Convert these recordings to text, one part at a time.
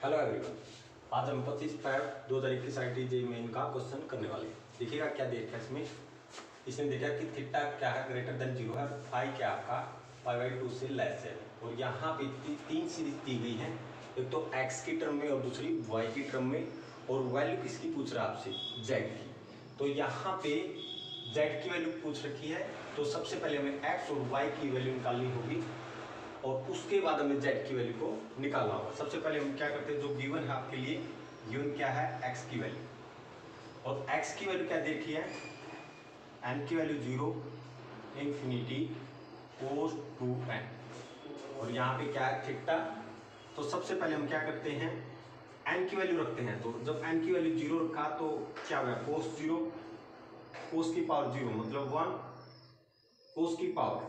Hello everyone. आज हम 25 फरवरी 2021 IIT main का क्वेश्चन करने वाले हैं। देखिएगा क्या देखा इसमें देखा कि थीटा क्या है ग्रेटर देन 0 है, फाई क्या आपका पाई/2 से लेस है। और यहाँ पे तीन सीरीज दी गई है, एक तो x की टर्म में और दूसरी y की टर्म में, और वैल्यू किसकी पूछ रहा है आपसे, z की। तो यहाँ पे z की वैल्यू पूछ रखी है, तो सबसे पहले हमें x और y की वैल्यू निकालनी होगी और उसके बाद हमें z की वैल्यू को निकालना होगा। सबसे पहले हम क्या करते हैं, जो गिवन है आपके लिए, गिवन क्या है x की वैल्यू, और x की वैल्यू क्या देखी है, n की वैल्यू 0 इंफिनिटी cos 2n, और यहाँ पे क्या है थीटा। तो सबसे पहले हम क्या करते हैं, n की वैल्यू रखते हैं। तो जब n की वैल्यू 0 रखा तो क्या हुआ, cos 0, cos की पावर 0 मतलब 1, cos की पावर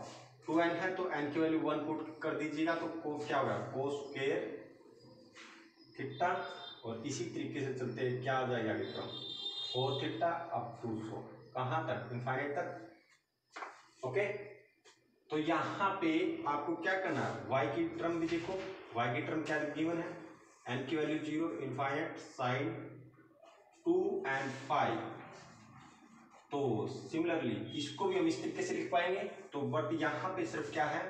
2n है तो n की वैल्यू 1 पुट कर दीजिएगा, तो क्या होगा cos स्क्वायर थीटा, और इसी तरीके से चलते क्या हो जाएगा आगे टर्म 4 थीटा अप टू 4, कहाँ तक, इनफाइनाइट तक। ओके, तो यहाँ पे आपको क्या करना है, y की टर्म भी देखो, y की टर्म क्या गिवन है, n की वैल्यू 0 इनफाइनाइट साइन 2 and 5। तो सिमिलरली इसको भी हम इस तरीके से लिख पाएंगे, तो बट यहाँ पे सिर्फ क्या है,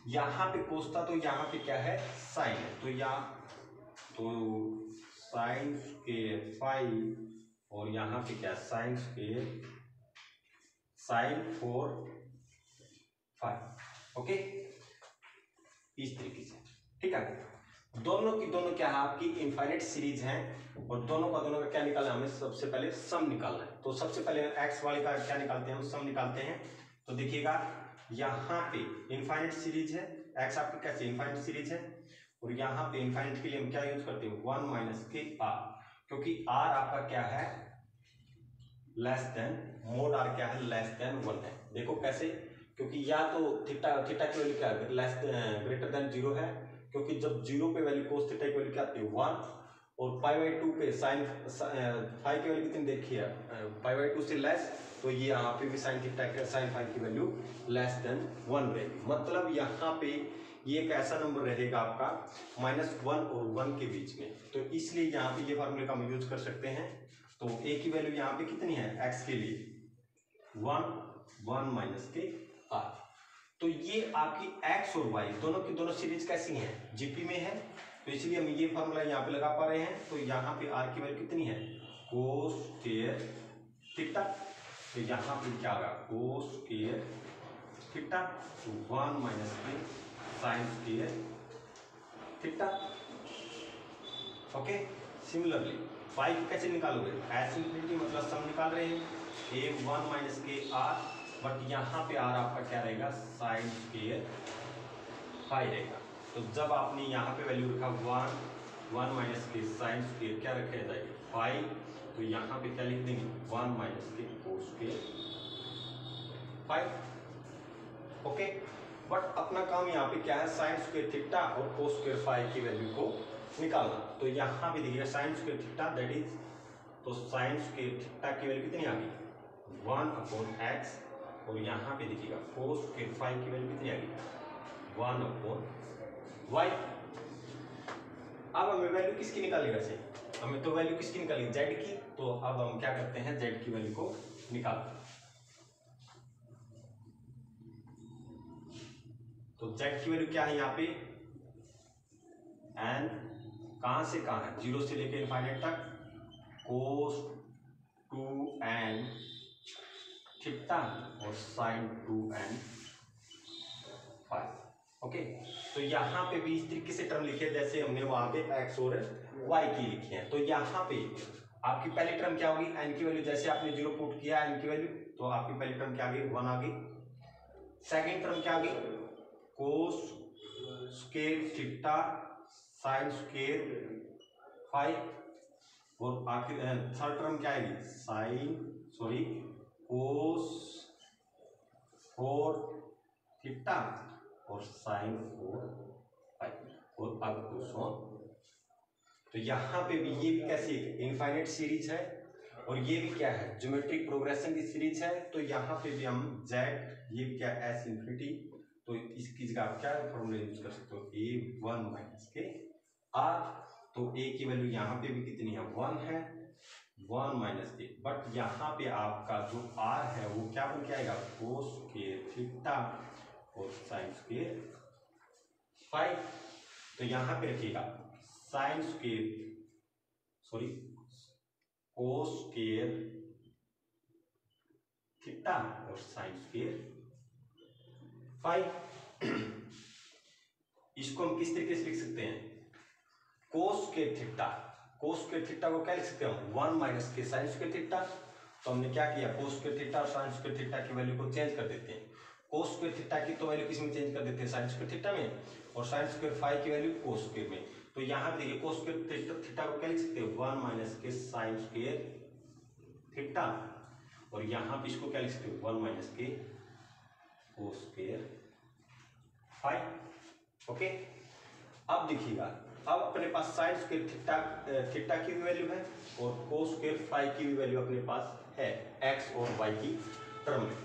यहाँ पे कोस था तो यहाँ पे क्या है साइन है, तो यहाँ तो साइन स्क्वायर 5 और यहाँ पे क्या साइन स्क्वायर साइन 4 5। ओके, इस तरीके से, ठीक है। दोनों की दोनों क्या है आपकी इनफाइनाइट सीरीज हैं, और दोनों का क्या निकालना है, हमें सबसे पहले सम निकालना है। तो सबसे पहले एक्स वाले का क्या निकालते हैं, हम सम निकालते हैं। तो देखिएगा यहाँ पे इनफाइनाइट सीरीज है, एक्स आपकी कैसे इनफाइनाइट सीरीज है, और यहाँ पे इनफाइनाइट के लिए हम क्या यूज करते हैं 1 माइनस के आर, क्योंकि आर आपका क्या है लेस देन, मोड आर क्या है लेस देन 1 है। देखो कैसे, क्योंकि या तो थीटा की वैल्यू क्या है लेस ग्रेटर देन 0 है, क्योंकि जब 0 पे वैल्यू कोस थीटा की वैल्यू क्या आती है 1, और पाई/2 पे साइन फाई की वैल्यू कितनी देखी है पाई/2 से लेस, तो ये यहाँ पे भी साइन थीटा का साइन फाई की वैल्यू लेस देन 1 रहेगी। मतलब यहाँ पे ये एक ऐसा नंबर रहेगा आपका -1 और 1 के बीच में, तो इसलिए यहाँ पे ये फार्मूले का हम यूज कर सकते हैं। तो a की वैल्यू यहाँ पे कितनी है x के लिए 1 माइनस के r। तो ये आपकी x और y दोनों की दोनों सीरीज कैसी हैं, जीपी में है, तो इसलिए हम ये फार्मूला यहाँ पे लगा पा रहे हैं। तो यहाँ पे r की वैल्यू कितनी है cos स्क्वायर थीटा, तो यहाँ पे क्या होगा cos square theta 1 minus K sine square theta. Okay, similarly phi को कैसे निकालोगे, एस इंफिनिटी मतलब सम निकाल रहे हैं, ए 1 माइनस के आर, बट यहाँ पे आर आपका क्या रहेगा साइन स्क्वायर फाई रहेगा। तो जब आपने यहाँ पे वैल्यू रखा 1 माइनस के साइन स्क्वायर क्या रखे जाएगा फाई, तो यहाँ पे क्या लिख देंगे 1 minus K cos square phi. Okay, but अपना काम यहाँ पे क्या है साइन स्क्वायर थीटा और कोस स्क्वायर फाई की वैल्यू को निकालना। तो यहाँ पे देखिएगा sign square theta that is, तो साइन स्क्वायर थीटा की वैल्यू कितनी आ गई 1/x, और यहाँ पे देखिएगा कोस स्क्वायर फाई की वैल्यू कितनी आ गई 1/y। अब हमें वैल्यू किसकी निकाली, वैसे हमें तो वैल्यू किसकी निकाली z की, तो अब हम क्या करते हैं z की वैल्यू को निकालते हैं। तो z की वैल्यू क्या है यहाँ पे n, कहां से कहां है 0 से लेकर इनफाइनाइट तक, cos 2n थीटा और sin 2n फाई। ओके, तो यहाँ पे भी इस तरीके से टर्म लिखे जैसे हमने वहां पे x और y की लिखी है। तो यहाँ पे आपकी पहली टर्म क्या होगी, n की वैल्यू जैसे आपने 0 पुट किया n की वैल्यू, तो आपकी पहली टर्म क्या आ गई 1 आ गई। सेकेंड टर्म क्या आ गई cos square theta sine square phi, और आखिर थर्ड टर्म क्या आएगी कोस 4 थीटा और साइन 4 फाई, और अब कोसोन। तो यहाँ पे भी ये भी कैसी इनफाइनाइट सीरीज है, और ये भी क्या है ज्योमेट्रिक प्रोग्रेशन की सीरीज है। तो यहाँ पे भी हम z, ये भी क्या एस इंफिनिटी, तो इसकी जगह आप क्या फॉर्मूला यूज कर सकते हो a 1 माइनस के आर, तो ए की वैल्यू यहाँ पे भी कितनी है, 1 है, 1 माइनस ए, बट यहाँ पे आपका जो आर है वो क्या बन के आएगा, कोस स्क्वायर थीटा और साइन स्क्वायर फाई। तो यहाँ पे रखिएगा sine square, sorry cos square theta और साइन स्क्वायर फाई। इसको हम किस तरीके से लिख सकते हैं, cos square theta, cos square theta को क्या लिख सकते हैं, 1 minus K sine square theta. तो हमने क्या किया, कोस स्क्वायर थीटा और साइन स्क्वायर थीटा की वैल्यू को चेंज कर देते हैं। कोस स्क्वायर थीटा की तो वैल्यू किस में चेंज कर देते हैं, साइन स्क्वायर थीटा में, और साइन स्क्वायर फाई की वैल्यू कोस स्क्वायर में। तो यहाँ पे देखिए कोस स्क्वायर थीटा को क्या लिख सकते हैं, 1 minus K sine square theta, और यहाँ पे इसको क्या लिख सकते हैं, 1 minus K cos square phi. Okay, अब देखिएगा, अब अपने पास साइन स्क्वायर थीटा की भी वैल्यू है और कोस स्क्वायर फाई की भी वैल्यू अपने पास है एक्स और वाई की टर्म में।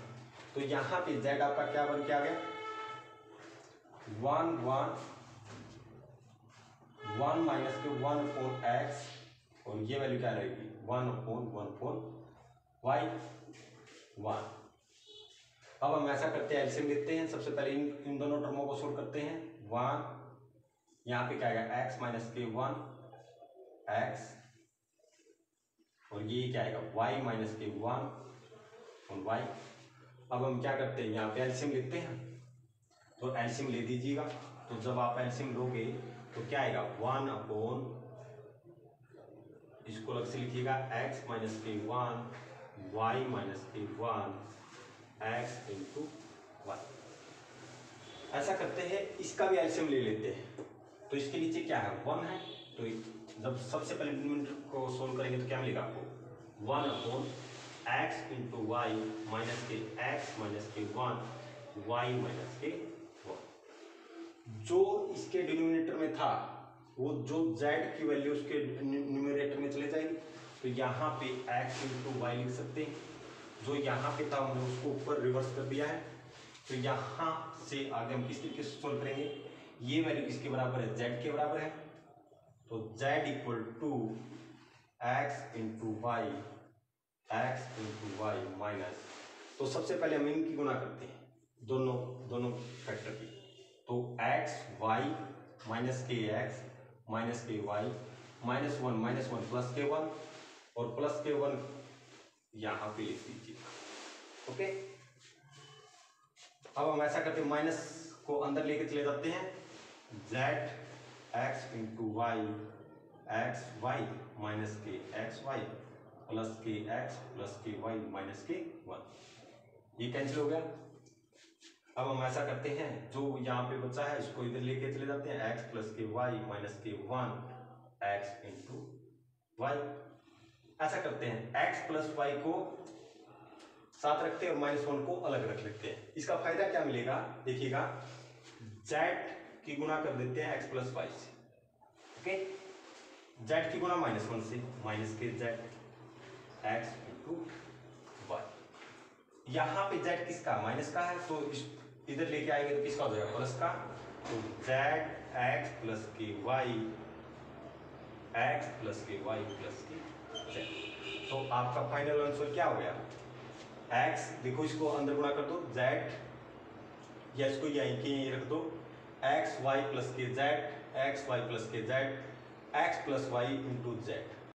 तो यहाँ पे जेड आपका क्या बन के आ गया, 1 माइनस के 1/x, और ये वैल्यू क्या रहेगी, 1/1/y1। अब हम ऐसा करते हैं, एलसीएम लेते हैं। सबसे पहले इन दोनों टर्मों को सोल्व करते हैं। 1 यहाँ पे क्या आएगा, x माइनस के 1 x, और ये क्या आएगा, y माइनस के 1 और y। अब हम क्या करते हैं, यहाँ पे एलसीएम लेते हैं, तो एलसीएम ले दीजिएगा। तो जब आप एलसीएम लोगे तो क्या आएगा, 1/, इसको अलग से लिखिएगा, x minus k 1 y minus k 1 x into Y. ऐसा करते हैं, इसका भी एलसीएम ले लेते हैं। तो इसके नीचे क्या है, 1 है, तो जब सबसे पहले डिनोमिनेटर को सोल्व करेंगे तो क्या मिलेगा आपको, 1/x इंटू वाई माइनस के x minus k 1 y minus k 1। जो इसके डिनोमिनेटर में था वो जो z की वैल्यू उसके न्यूमरेटर में चले जाएगी, तो यहाँ पे x इंटू वाई लिख सकते हैं। जो यहाँ पे था हमने उसको ऊपर रिवर्स कर दिया है। तो यहाँ से आगे हम किस तरीके से सोल्व करेंगे, ये वैल्यू किसके बराबर है, z के बराबर है। तो z equal to x into y, x into y minus, तो सबसे पहले हम इनकी गुणा करते हैं, दोनों फैक्टर की। तो x y minus k x minus के वाई -1 प्लस के 1 और प्लस के 1 यहाँ पे लिख दीजिए। ओके, अब हम ऐसा करते हैं, माइनस को अंदर लेके चले जाते हैं, z x into y x y minus k x y plus k x plus k y minus k 1, ये कैंसिल हो गया। अब हम ऐसा करते हैं, जो यहाँ पे बचा है इसको इधर लेके चले जाते हैं, x plus k y minus k 1 x into Y. ऐसा करते हैं, x प्लस वाई को साथ रखते हैं और -1 को अलग रख लेते हैं। इसका फायदा क्या मिलेगा, देखिएगा, z की गुणा कर देते हैं x प्लस वाई से। ओके, z की गुणा -1 से, माइनस के z x इंटू वाई। यहाँ पे z किसका, माइनस का है, तो इधर लेके आएंगे तो किसका हो जाएगा, प्लस का। तो z x plus k Y x plus k Y plus k z। तो आपका फाइनल आंसर क्या हो गया, x, देखो इसको अंदर गुणा कर दो, z, या इसको यहीं रख दो, x y plus k z, x y plus k z, x plus y into z।